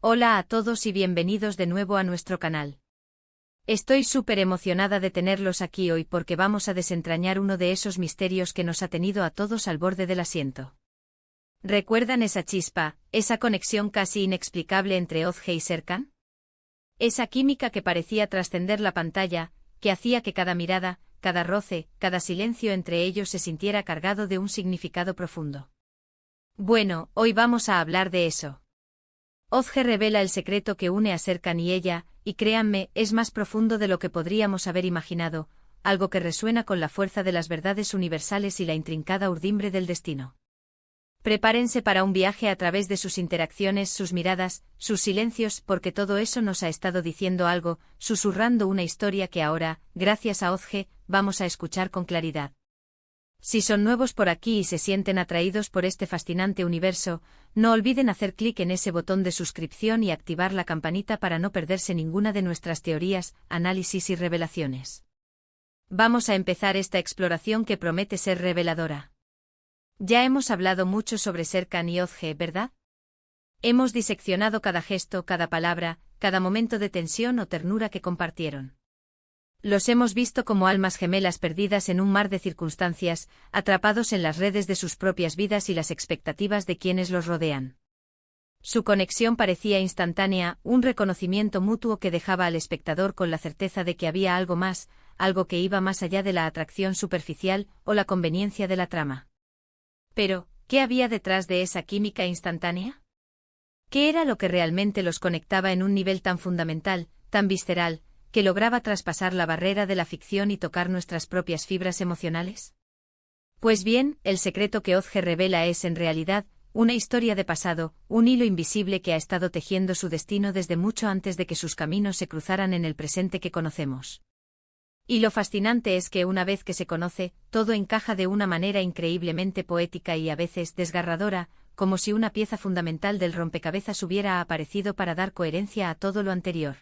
Hola a todos y bienvenidos de nuevo a nuestro canal. Estoy súper emocionada de tenerlos aquí hoy porque vamos a desentrañar uno de esos misterios que nos ha tenido a todos al borde del asiento. ¿Recuerdan esa chispa, esa conexión casi inexplicable entre Ozge y Serkan? Esa química que parecía trascender la pantalla, que hacía que cada mirada, cada roce, cada silencio entre ellos se sintiera cargado de un significado profundo. Bueno, hoy vamos a hablar de eso. Ozge revela el secreto que une a Serkan y ella, y créanme, es más profundo de lo que podríamos haber imaginado, algo que resuena con la fuerza de las verdades universales y la intrincada urdimbre del destino. Prepárense para un viaje a través de sus interacciones, sus miradas, sus silencios, porque todo eso nos ha estado diciendo algo, susurrando una historia que ahora, gracias a Ozge, vamos a escuchar con claridad. Si son nuevos por aquí y se sienten atraídos por este fascinante universo, no olviden hacer clic en ese botón de suscripción y activar la campanita para no perderse ninguna de nuestras teorías, análisis y revelaciones. Vamos a empezar esta exploración que promete ser reveladora. Ya hemos hablado mucho sobre Serkan y Ozge, ¿verdad? Hemos diseccionado cada gesto, cada palabra, cada momento de tensión o ternura que compartieron. Los hemos visto como almas gemelas perdidas en un mar de circunstancias, atrapados en las redes de sus propias vidas y las expectativas de quienes los rodean. Su conexión parecía instantánea, un reconocimiento mutuo que dejaba al espectador con la certeza de que había algo más, algo que iba más allá de la atracción superficial o la conveniencia de la trama. Pero, ¿qué había detrás de esa química instantánea? ¿Qué era lo que realmente los conectaba en un nivel tan fundamental, tan visceral, que lograba traspasar la barrera de la ficción y tocar nuestras propias fibras emocionales? Pues bien, el secreto que Ozge revela es en realidad una historia de pasado, un hilo invisible que ha estado tejiendo su destino desde mucho antes de que sus caminos se cruzaran en el presente que conocemos. Y lo fascinante es que una vez que se conoce, todo encaja de una manera increíblemente poética y a veces desgarradora, como si una pieza fundamental del rompecabezas hubiera aparecido para dar coherencia a todo lo anterior.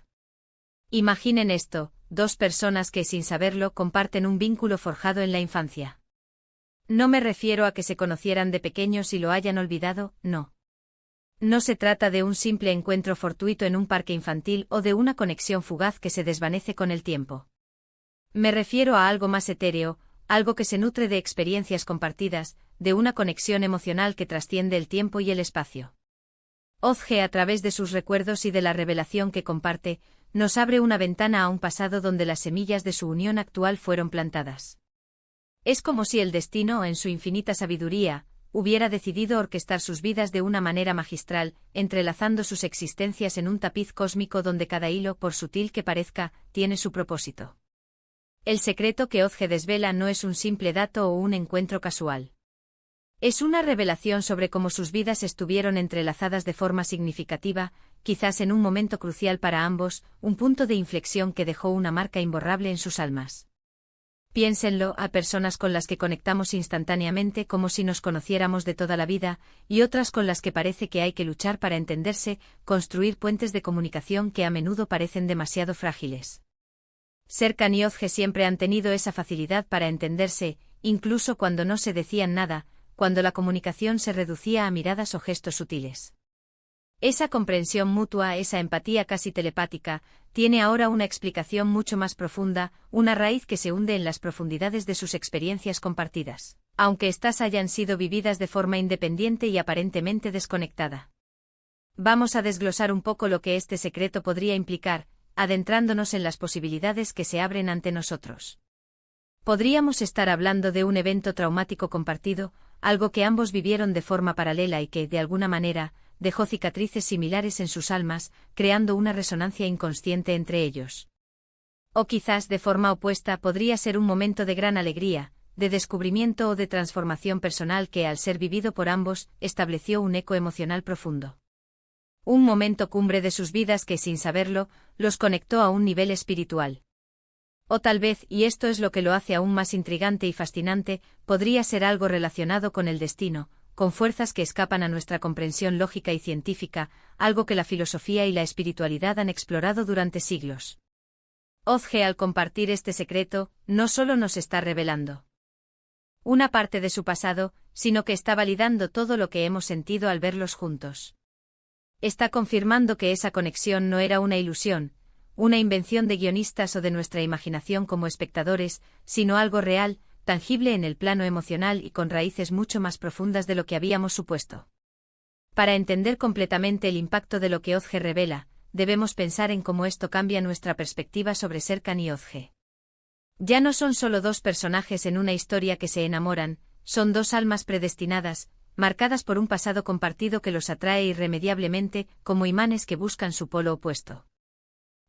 Imaginen esto, dos personas que sin saberlo comparten un vínculo forjado en la infancia. No me refiero a que se conocieran de pequeños y lo hayan olvidado, no. No se trata de un simple encuentro fortuito en un parque infantil o de una conexión fugaz que se desvanece con el tiempo. Me refiero a algo más etéreo, algo que se nutre de experiencias compartidas, de una conexión emocional que trasciende el tiempo y el espacio. Ozge, a través de sus recuerdos y de la revelación que comparte, nos abre una ventana a un pasado donde las semillas de su unión actual fueron plantadas. Es como si el destino, en su infinita sabiduría, hubiera decidido orquestar sus vidas de una manera magistral, entrelazando sus existencias en un tapiz cósmico donde cada hilo, por sutil que parezca, tiene su propósito. El secreto que Ozge desvela no es un simple dato o un encuentro casual. Es una revelación sobre cómo sus vidas estuvieron entrelazadas de forma significativa, quizás en un momento crucial para ambos, un punto de inflexión que dejó una marca imborrable en sus almas. Piénsenlo, a personas con las que conectamos instantáneamente como si nos conociéramos de toda la vida, y otras con las que parece que hay que luchar para entenderse, construir puentes de comunicación que a menudo parecen demasiado frágiles. Serkan y Ozge siempre han tenido esa facilidad para entenderse, incluso cuando no se decían nada, cuando la comunicación se reducía a miradas o gestos sutiles. Esa comprensión mutua, esa empatía casi telepática, tiene ahora una explicación mucho más profunda, una raíz que se hunde en las profundidades de sus experiencias compartidas, aunque éstas hayan sido vividas de forma independiente y aparentemente desconectada. Vamos a desglosar un poco lo que este secreto podría implicar, adentrándonos en las posibilidades que se abren ante nosotros. Podríamos estar hablando de un evento traumático compartido, algo que ambos vivieron de forma paralela y que, de alguna manera, dejó cicatrices similares en sus almas, creando una resonancia inconsciente entre ellos. O quizás de forma opuesta podría ser un momento de gran alegría, de descubrimiento o de transformación personal que, al ser vivido por ambos, estableció un eco emocional profundo. Un momento cumbre de sus vidas que, sin saberlo, los conectó a un nivel espiritual. O tal vez, y esto es lo que lo hace aún más intrigante y fascinante, podría ser algo relacionado con el destino, con fuerzas que escapan a nuestra comprensión lógica y científica, algo que la filosofía y la espiritualidad han explorado durante siglos. Ozge, al compartir este secreto, no solo nos está revelando una parte de su pasado, sino que está validando todo lo que hemos sentido al verlos juntos. Está confirmando que esa conexión no era una ilusión, una invención de guionistas o de nuestra imaginación como espectadores, sino algo real, tangible en el plano emocional y con raíces mucho más profundas de lo que habíamos supuesto. Para entender completamente el impacto de lo que Ozge revela, debemos pensar en cómo esto cambia nuestra perspectiva sobre Serkan y Ozge. Ya no son solo dos personajes en una historia que se enamoran, son dos almas predestinadas, marcadas por un pasado compartido que los atrae irremediablemente, como imanes que buscan su polo opuesto.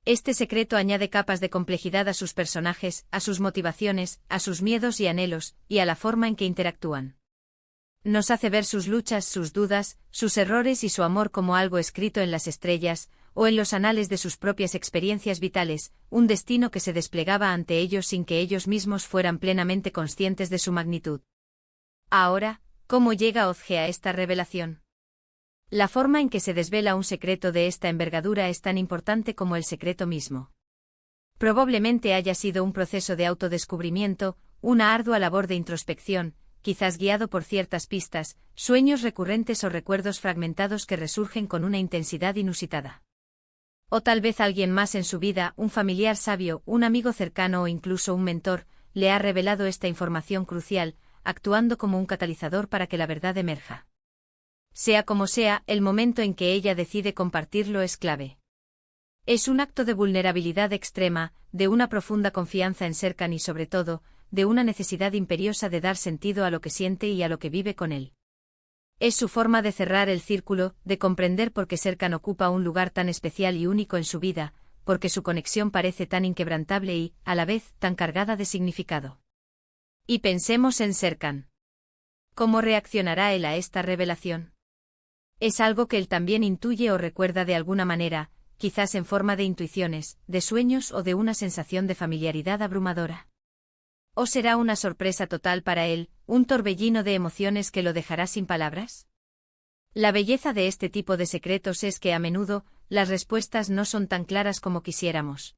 Este secreto añade capas de complejidad a sus personajes, a sus motivaciones, a sus miedos y anhelos, y a la forma en que interactúan. Nos hace ver sus luchas, sus dudas, sus errores y su amor como algo escrito en las estrellas, o en los anales de sus propias experiencias vitales, un destino que se desplegaba ante ellos sin que ellos mismos fueran plenamente conscientes de su magnitud. Ahora, ¿cómo llega Ozge a esta revelación? La forma en que se desvela un secreto de esta envergadura es tan importante como el secreto mismo. Probablemente haya sido un proceso de autodescubrimiento, una ardua labor de introspección, quizás guiado por ciertas pistas, sueños recurrentes o recuerdos fragmentados que resurgen con una intensidad inusitada. O tal vez alguien más en su vida, un familiar sabio, un amigo cercano o incluso un mentor, le ha revelado esta información crucial, actuando como un catalizador para que la verdad emerja. Sea como sea, el momento en que ella decide compartirlo es clave. Es un acto de vulnerabilidad extrema, de una profunda confianza en Serkan y sobre todo, de una necesidad imperiosa de dar sentido a lo que siente y a lo que vive con él. Es su forma de cerrar el círculo, de comprender por qué Serkan ocupa un lugar tan especial y único en su vida, porque su conexión parece tan inquebrantable y, a la vez, tan cargada de significado. Y pensemos en Serkan. ¿Cómo reaccionará él a esta revelación? Es algo que él también intuye o recuerda de alguna manera, quizás en forma de intuiciones, de sueños o de una sensación de familiaridad abrumadora. ¿O será una sorpresa total para él, un torbellino de emociones que lo dejará sin palabras? La belleza de este tipo de secretos es que a menudo, las respuestas no son tan claras como quisiéramos.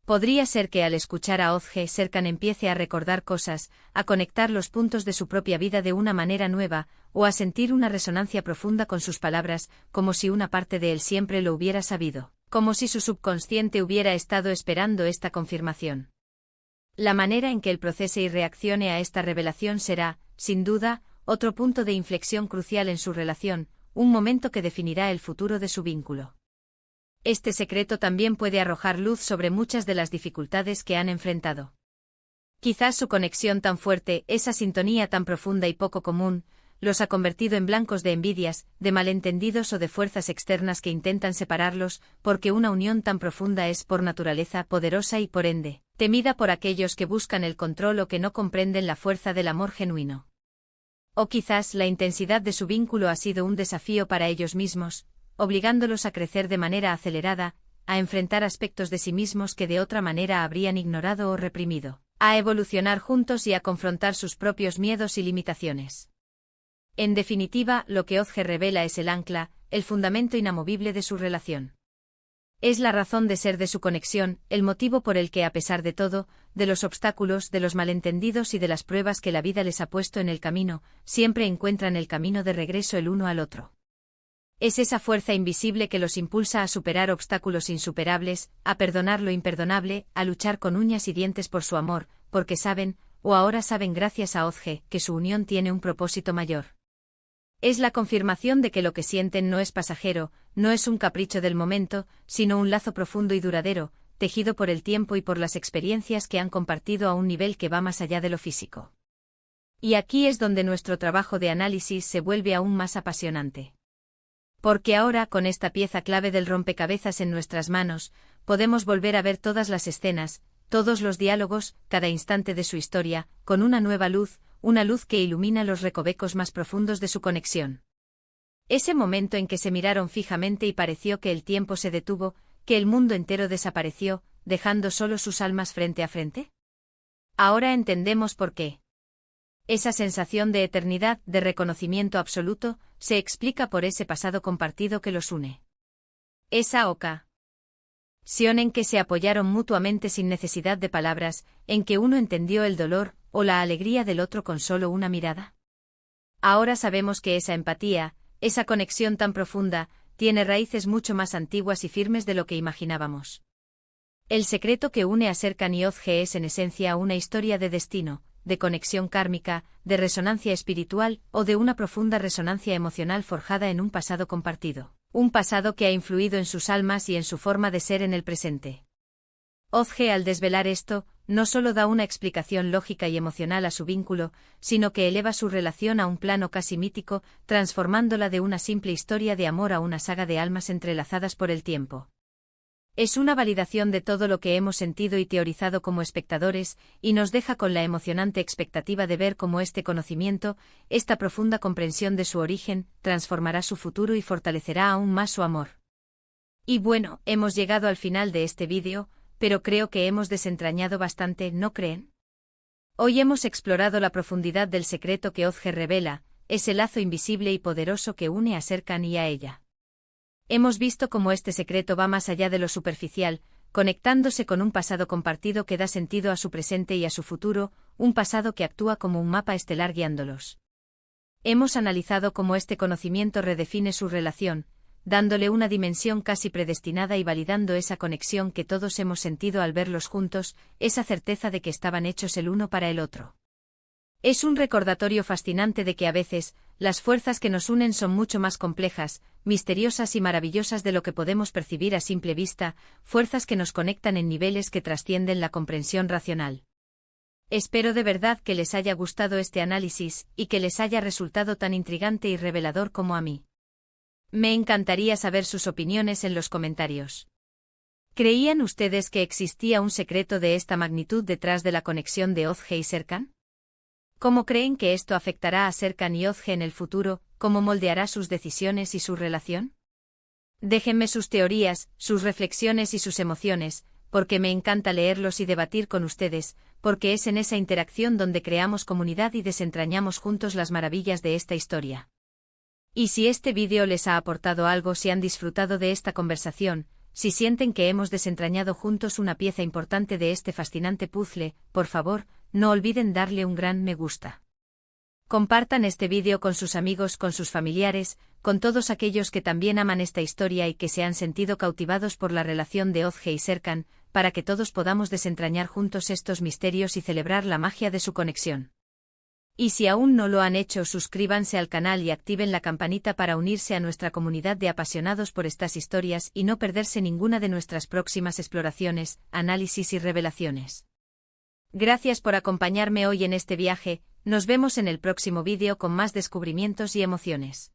Podría ser que al escuchar a Ozge Serkan empiece a recordar cosas, a conectar los puntos de su propia vida de una manera nueva, o a sentir una resonancia profunda con sus palabras, como si una parte de él siempre lo hubiera sabido, como si su subconsciente hubiera estado esperando esta confirmación. La manera en que él procese y reaccione a esta revelación será, sin duda, otro punto de inflexión crucial en su relación, un momento que definirá el futuro de su vínculo. Este secreto también puede arrojar luz sobre muchas de las dificultades que han enfrentado. Quizás su conexión tan fuerte, esa sintonía tan profunda y poco común, los ha convertido en blancos de envidias, de malentendidos o de fuerzas externas que intentan separarlos, porque una unión tan profunda es por naturaleza poderosa y por ende, temida por aquellos que buscan el control o que no comprenden la fuerza del amor genuino. O quizás la intensidad de su vínculo ha sido un desafío para ellos mismos, obligándolos a crecer de manera acelerada, a enfrentar aspectos de sí mismos que de otra manera habrían ignorado o reprimido, a evolucionar juntos y a confrontar sus propios miedos y limitaciones. En definitiva, lo que Ozge revela es el ancla, el fundamento inamovible de su relación. Es la razón de ser de su conexión, el motivo por el que a pesar de todo, de los obstáculos, de los malentendidos y de las pruebas que la vida les ha puesto en el camino, siempre encuentran el camino de regreso el uno al otro. Es esa fuerza invisible que los impulsa a superar obstáculos insuperables, a perdonar lo imperdonable, a luchar con uñas y dientes por su amor, porque saben, o ahora saben gracias a Ozge, que su unión tiene un propósito mayor. Es la confirmación de que lo que sienten no es pasajero, no es un capricho del momento, sino un lazo profundo y duradero, tejido por el tiempo y por las experiencias que han compartido a un nivel que va más allá de lo físico. Y aquí es donde nuestro trabajo de análisis se vuelve aún más apasionante. Porque ahora, con esta pieza clave del rompecabezas en nuestras manos, podemos volver a ver todas las escenas, todos los diálogos, cada instante de su historia, con una nueva luz, una luz que ilumina los recovecos más profundos de su conexión. Ese momento en que se miraron fijamente y pareció que el tiempo se detuvo, que el mundo entero desapareció, dejando solo sus almas frente a frente. Ahora entendemos por qué. Esa sensación de eternidad, de reconocimiento absoluto, se explica por ese pasado compartido que los une. Esa ocasión en que se apoyaron mutuamente sin necesidad de palabras, en que uno entendió el dolor o la alegría del otro con solo una mirada. Ahora sabemos que esa empatía, esa conexión tan profunda, tiene raíces mucho más antiguas y firmes de lo que imaginábamos. El secreto que une a Serkan y Ozge es en esencia una historia de destino, de conexión kármica, de resonancia espiritual o de una profunda resonancia emocional forjada en un pasado compartido, un pasado que ha influido en sus almas y en su forma de ser en el presente. Ozge, al desvelar esto, no solo da una explicación lógica y emocional a su vínculo, sino que eleva su relación a un plano casi mítico, transformándola de una simple historia de amor a una saga de almas entrelazadas por el tiempo. Es una validación de todo lo que hemos sentido y teorizado como espectadores, y nos deja con la emocionante expectativa de ver cómo este conocimiento, esta profunda comprensión de su origen, transformará su futuro y fortalecerá aún más su amor. Y bueno, hemos llegado al final de este vídeo, pero creo que hemos desentrañado bastante, ¿no creen? Hoy hemos explorado la profundidad del secreto que Ozge revela, ese lazo invisible y poderoso que une a Serkan y a ella. Hemos visto cómo este secreto va más allá de lo superficial, conectándose con un pasado compartido que da sentido a su presente y a su futuro, un pasado que actúa como un mapa estelar guiándolos. Hemos analizado cómo este conocimiento redefine su relación, dándole una dimensión casi predestinada y validando esa conexión que todos hemos sentido al verlos juntos, esa certeza de que estaban hechos el uno para el otro. Es un recordatorio fascinante de que a veces, las fuerzas que nos unen son mucho más complejas, misteriosas y maravillosas de lo que podemos percibir a simple vista, fuerzas que nos conectan en niveles que trascienden la comprensión racional. Espero de verdad que les haya gustado este análisis, y que les haya resultado tan intrigante y revelador como a mí. Me encantaría saber sus opiniones en los comentarios. ¿Creían ustedes que existía un secreto de esta magnitud detrás de la conexión de Ozge y Serkan? ¿Cómo creen que esto afectará a Serkan y Ozge en el futuro? ¿Cómo moldeará sus decisiones y su relación? Déjenme sus teorías, sus reflexiones y sus emociones, porque me encanta leerlos y debatir con ustedes, porque es en esa interacción donde creamos comunidad y desentrañamos juntos las maravillas de esta historia. Y si este vídeo les ha aportado algo, si han disfrutado de esta conversación, si sienten que hemos desentrañado juntos una pieza importante de este fascinante puzzle, por favor, no olviden darle un gran me gusta. Compartan este vídeo con sus amigos, con sus familiares, con todos aquellos que también aman esta historia y que se han sentido cautivados por la relación de Ozge y Serkan, para que todos podamos desentrañar juntos estos misterios y celebrar la magia de su conexión. Y si aún no lo han hecho, suscríbanse al canal y activen la campanita para unirse a nuestra comunidad de apasionados por estas historias y no perderse ninguna de nuestras próximas exploraciones, análisis y revelaciones. Gracias por acompañarme hoy en este viaje, nos vemos en el próximo vídeo con más descubrimientos y emociones.